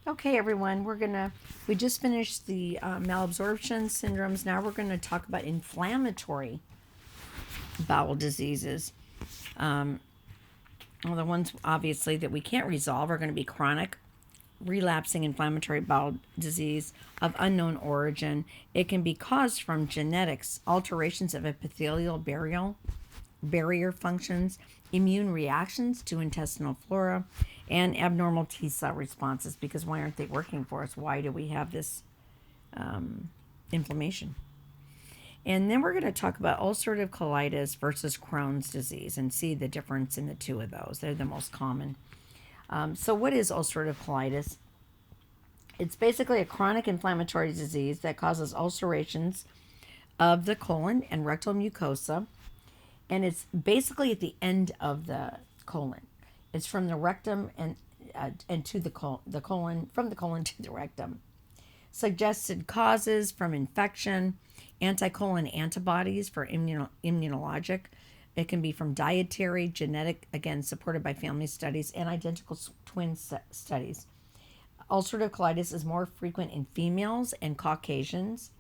Okay, everyone, we just finished the malabsorption syndromes. Now we're going to talk about inflammatory bowel diseases. Well, the ones obviously that we can't resolve are going to be chronic, relapsing inflammatory bowel disease of unknown origin. It can be caused from genetics, alterations of epithelial barrier functions, immune reactions to intestinal flora, and abnormal T cell responses. Because why aren't they working for us? Why do we have this inflammation? And then we're going to talk about ulcerative colitis versus Crohn's disease and see the difference in the two of those. They're the most common. So, what is ulcerative colitis? It's basically a chronic inflammatory disease that causes ulcerations of the colon and rectal mucosa, and it's basically at the end of the colon. It's from the rectum and to the colon, from the colon to the rectum. Suggested causes from infection, anticolon antibodies for immunologic. It can be from dietary, genetic, again, supported by family studies and identical twin studies. Ulcerative colitis is more frequent in females and Caucasians.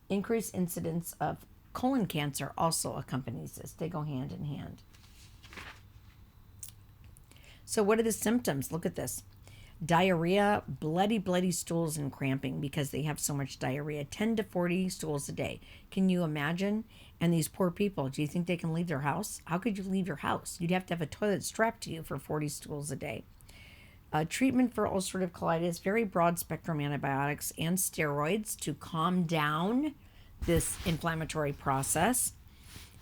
Increased incidence of colon cancer also accompanies this. They go hand in hand. So, what are the symptoms? Look at this: diarrhea, bloody stools, and cramping because they have so much diarrhea. 10 to 40 stools a day. Can you imagine? And these poor people, do you think they can leave their house? How could you leave your house? You'd have to have a toilet strapped to you for 40 stools a day. Treatment for ulcerative colitis, very broad spectrum antibiotics and steroids to calm down this inflammatory process.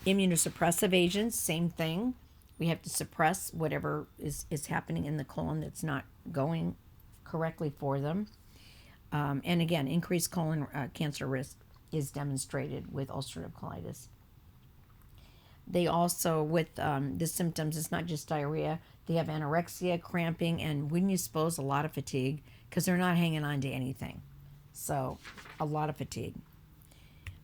Immunosuppressive agents, same thing. We have to suppress whatever is happening in the colon that's not going correctly for them. And again, increased colon cancer risk is demonstrated with ulcerative colitis. They also, with the symptoms, it's not just diarrhea. They have anorexia, cramping, and wouldn't you suppose a lot of fatigue because they're not hanging on to anything. So, a lot of fatigue.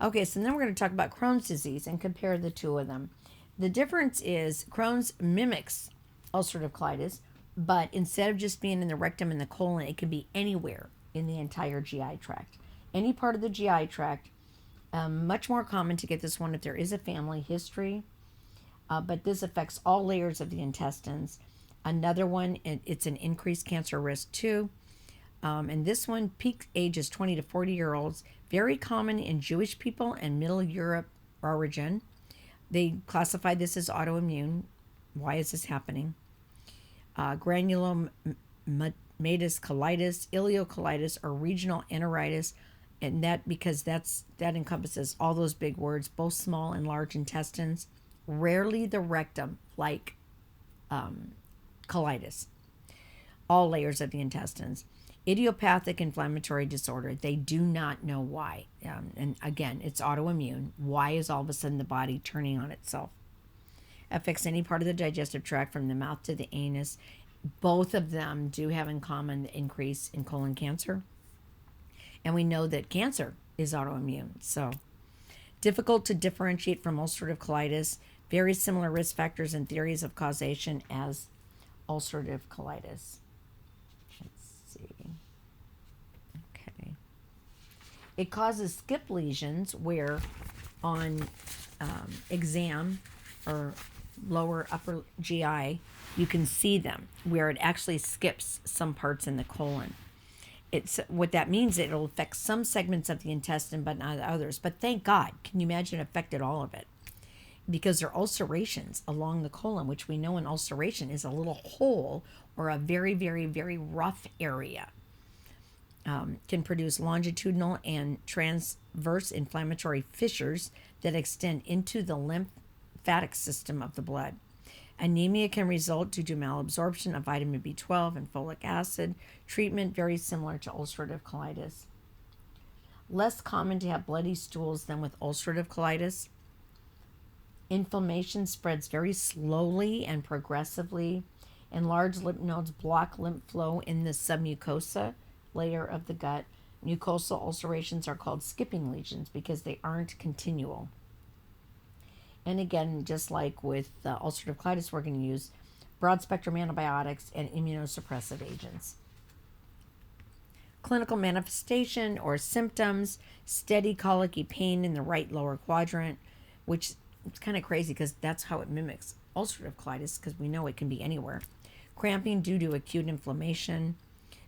Okay, so then we're going to talk about Crohn's disease and compare the two of them. The difference is Crohn's mimics ulcerative colitis, but instead of just being in the rectum and the colon, it can be anywhere in the entire GI tract. Any part of the GI tract. Much more common to get this one if there is a family history, but this affects all layers of the intestines. Another one, it's an increased cancer risk too. And this one, peak age is 20 to 40-year-olds, very common in Jewish people and Middle Europe origin. They classify this as autoimmune. Why is this happening? Granulomatous colitis, ileocolitis, or regional enteritis, and that because that encompasses all those big words, both small and large intestines. Rarely the rectum, like colitis. All layers of the intestines. Idiopathic inflammatory disorder. They do not know why. And again, it's autoimmune. Why is all of a sudden the body turning on itself? Affects any part of the digestive tract from the mouth to the anus. Both of them do have in common the increase in colon cancer. And we know that cancer is autoimmune. So, difficult to differentiate from ulcerative colitis. Very similar risk factors and theories of causation as ulcerative colitis. Let's see. Okay. It causes skip lesions where on exam or lower upper GI, you can see them where it actually skips some parts in the colon. It's what that means. It'll affect some segments of the intestine, but not others. But thank God, can you imagine it affected all of it? Because there are ulcerations along the colon, which we know an ulceration is a little hole or a very, very, very rough area. Can produce longitudinal and transverse inflammatory fissures that extend into the lymphatic system of the blood. Anemia can result due to malabsorption of vitamin B12 and folic acid. Treatment very similar to ulcerative colitis. Less common to have bloody stools than with ulcerative colitis. Inflammation spreads very slowly and progressively. Enlarged lymph nodes block lymph flow in the submucosa layer of the gut. Mucosal ulcerations are called skipping lesions because they aren't continual. And again, just like with ulcerative colitis, we're going to use broad spectrum antibiotics and immunosuppressive agents. Clinical manifestation or symptoms, steady colicky pain in the right lower quadrant, which is kind of crazy because that's how it mimics ulcerative colitis, because we know it can be anywhere. Cramping due to acute inflammation.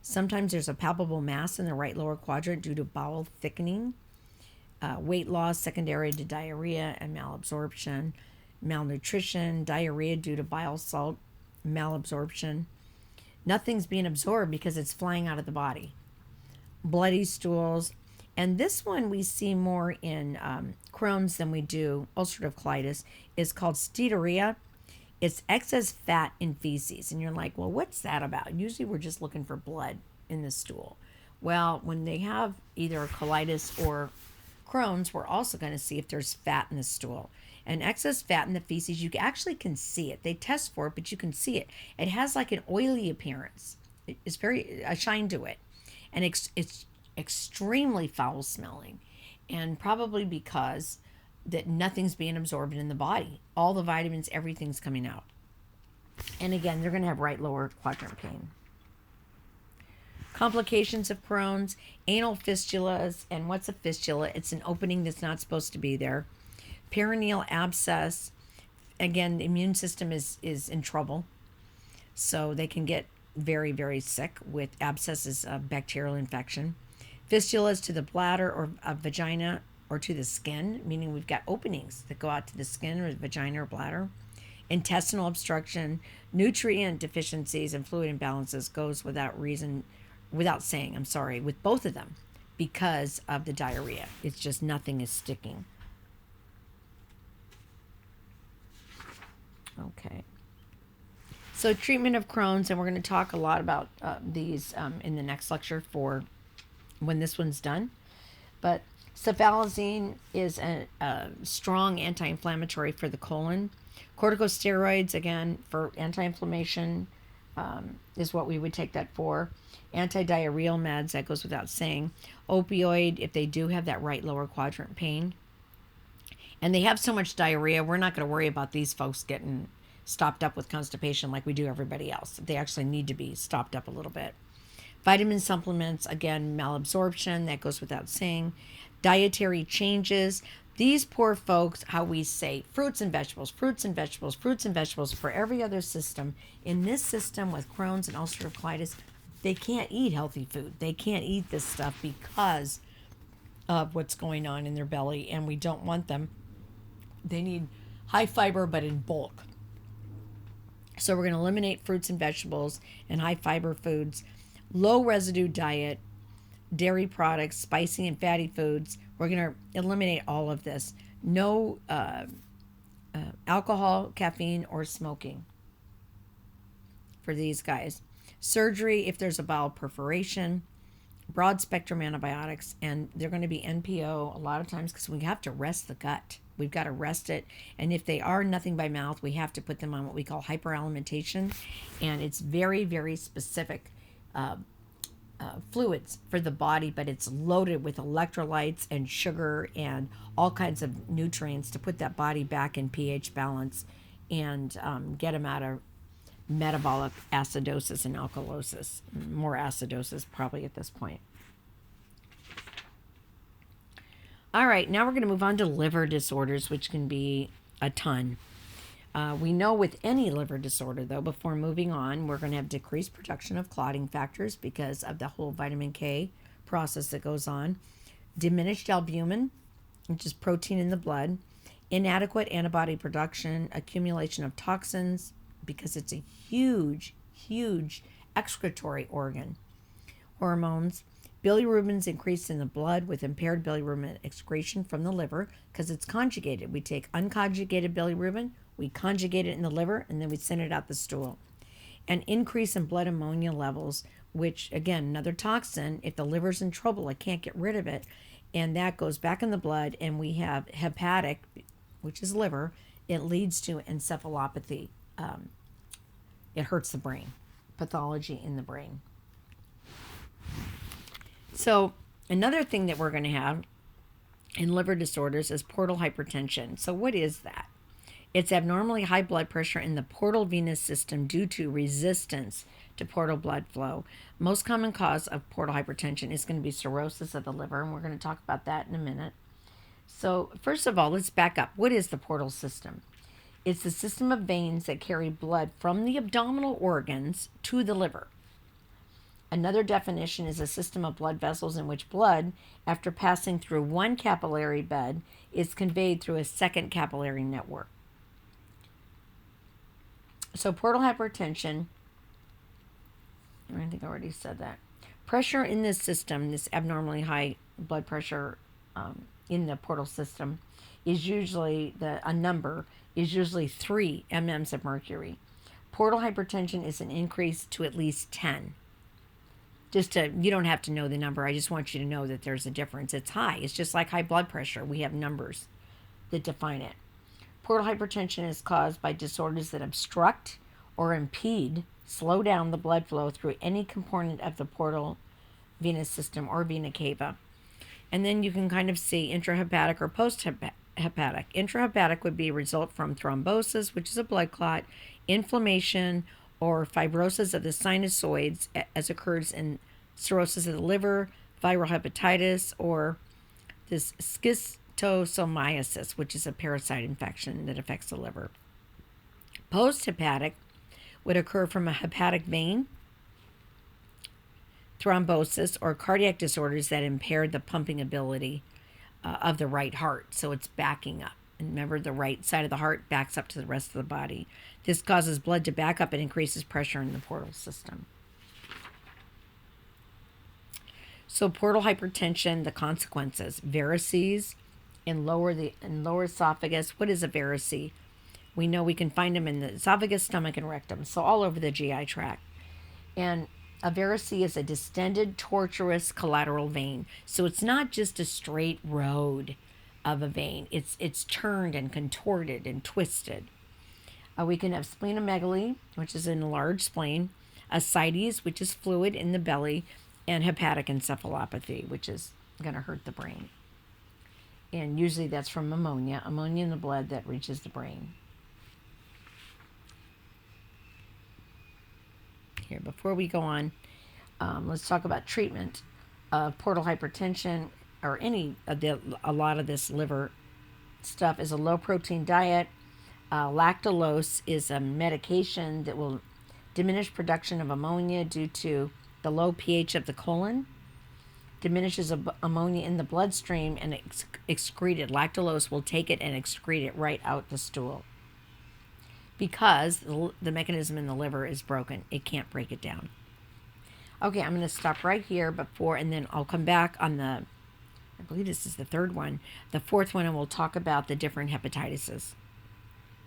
Sometimes there's a palpable mass in the right lower quadrant due to bowel thickening. Weight loss secondary to diarrhea and malabsorption. Malnutrition, diarrhea due to bile salt malabsorption. Nothing's being absorbed because it's flying out of the body. Bloody stools. And this one we see more in Crohn's than we do ulcerative colitis, is called steatorrhea. It's excess fat in feces. And you're like, well, what's that about? Usually we're just looking for blood in the stool. Well, when they have either colitis or Crohn's, we're also going to see if there's fat in the stool. And excess fat in the feces, you actually can see it. They test for it, but you can see it. It has like an oily appearance. It's very a shine to it. And it's extremely foul smelling. And probably because that nothing's being absorbed in the body. All the vitamins, everything's coming out. And again, they're going to have right lower quadrant pain. Complications of Crohn's, anal fistulas. And what's a fistula? It's an opening that's not supposed to be there. Perineal abscess. Again, the immune system is in trouble. So they can get very, very sick with abscesses of bacterial infection. Fistulas to the bladder or vagina or to the skin, meaning we've got openings that go out to the skin or the vagina or bladder. Intestinal obstruction, nutrient deficiencies and fluid imbalances goes without saying, with both of them because of the diarrhea. It's just nothing is sticking. Okay. So treatment of Crohn's, and we're going to talk a lot about these in the next lecture for when this one's done. But cefalozine is a strong anti-inflammatory for the colon. Corticosteroids, again, for anti-inflammation is what we would take that for. Anti-diarrheal meds, that goes without saying. Opioid, if they do have that right lower quadrant pain. And they have so much diarrhea, we're not going to worry about these folks getting stopped up with constipation like we do everybody else. They actually need to be stopped up a little bit. Vitamin supplements, again, malabsorption, that goes without saying. Dietary changes. These poor folks, how we say, fruits and vegetables, fruits and vegetables, fruits and vegetables for every other system. In this system with Crohn's and ulcerative colitis, they can't eat healthy food. They can't eat this stuff because of what's going on in their belly, and we don't want them. They need high fiber, but in bulk. So we're going to eliminate fruits and vegetables and high fiber foods. Low residue diet, dairy products, spicy and fatty foods. We're going to eliminate all of this. No alcohol, caffeine, or smoking for these guys. Surgery if there's a bowel perforation. Broad spectrum antibiotics, and they're going to be NPO a lot of times because we have to rest the gut. We've got to rest it. And if they are nothing by mouth, we have to put them on what we call hyperalimentation. And it's very, very specific fluids for the body, but it's loaded with electrolytes and sugar and all kinds of nutrients to put that body back in pH balance and get them out of metabolic acidosis and alkalosis. More acidosis probably at this point. All right, now we're going to move on to liver disorders, which can be a ton. We know with any liver disorder, though, before moving on, we're going to have decreased production of clotting factors because of the whole vitamin K process that goes on. Diminished albumin, which is protein in the blood. Inadequate antibody production, accumulation of toxins, because it's a huge, huge excretory organ. Hormones. Bilirubin's increased in the blood with impaired bilirubin excretion from the liver because it's conjugated. We take unconjugated bilirubin, we conjugate it in the liver, and then we send it out the stool. An increase in blood ammonia levels, which, again, another toxin. If the liver's in trouble, I can't get rid of it, and that goes back in the blood, and we have hepatic, which is liver. It leads to encephalopathy. It hurts the brain, pathology in the brain. So another thing that we're going to have in liver disorders is portal hypertension. So what is that? It's abnormally high blood pressure in the portal venous system due to resistance to portal blood flow. Most common cause of portal hypertension is going to be cirrhosis of the liver, and we're going to talk about that in a minute. So, first of all, let's back up. What is the portal system? It's the system of veins that carry blood from the abdominal organs to the liver. Another definition is a system of blood vessels in which blood, after passing through one capillary bed, is conveyed through a second capillary network. So portal hypertension, I think I already said that. Pressure in this system, this abnormally high blood pressure in the portal system, is usually a number is usually 3 mm's of mercury. Portal hypertension is an increase to at least 10. You don't have to know the number. I just want you to know that there's a difference. It's high. It's just like high blood pressure. We have numbers that define it. Portal hypertension is caused by disorders that obstruct or impede, slow down the blood flow through any component of the portal venous system or vena cava. And then you can kind of see intrahepatic or posthepatic. Intrahepatic would be a result from thrombosis, which is a blood clot, inflammation, or fibrosis of the sinusoids, as occurs in cirrhosis of the liver, viral hepatitis, or this schistosomiasis, which is a parasite infection that affects the liver. Posthepatic would occur from a hepatic vein, thrombosis, or cardiac disorders that impair the pumping ability of the right heart. So it's backing up. And remember, the right side of the heart backs up to the rest of the body. This causes blood to back up and increases pressure in the portal system. So portal hypertension, the consequences: varices in lower esophagus. What is a varice? We know we can find them in the esophagus, stomach, and rectum, so all over the GI tract. And a varice is a distended, tortuous collateral vein. So it's not just a straight road of a vein. It's turned and contorted and twisted. We can have splenomegaly, which is an enlarged spleen, ascites, which is fluid in the belly, and hepatic encephalopathy, which is going to hurt the brain. And usually that's from ammonia in the blood that reaches the brain. Here, before we go on, let's talk about treatment of portal hypertension, or a lot of this liver stuff is a low protein diet. Lactulose is a medication that will diminish production of ammonia due to the low pH of the colon, diminishes ammonia in the bloodstream, and excreted. Lactulose will take it and excrete it right out the stool because the mechanism in the liver is broken. It can't break it down. Okay, I'm going to stop right here and then I'll come back on I believe this is the third one, the fourth one, and we'll talk about the different hepatitises.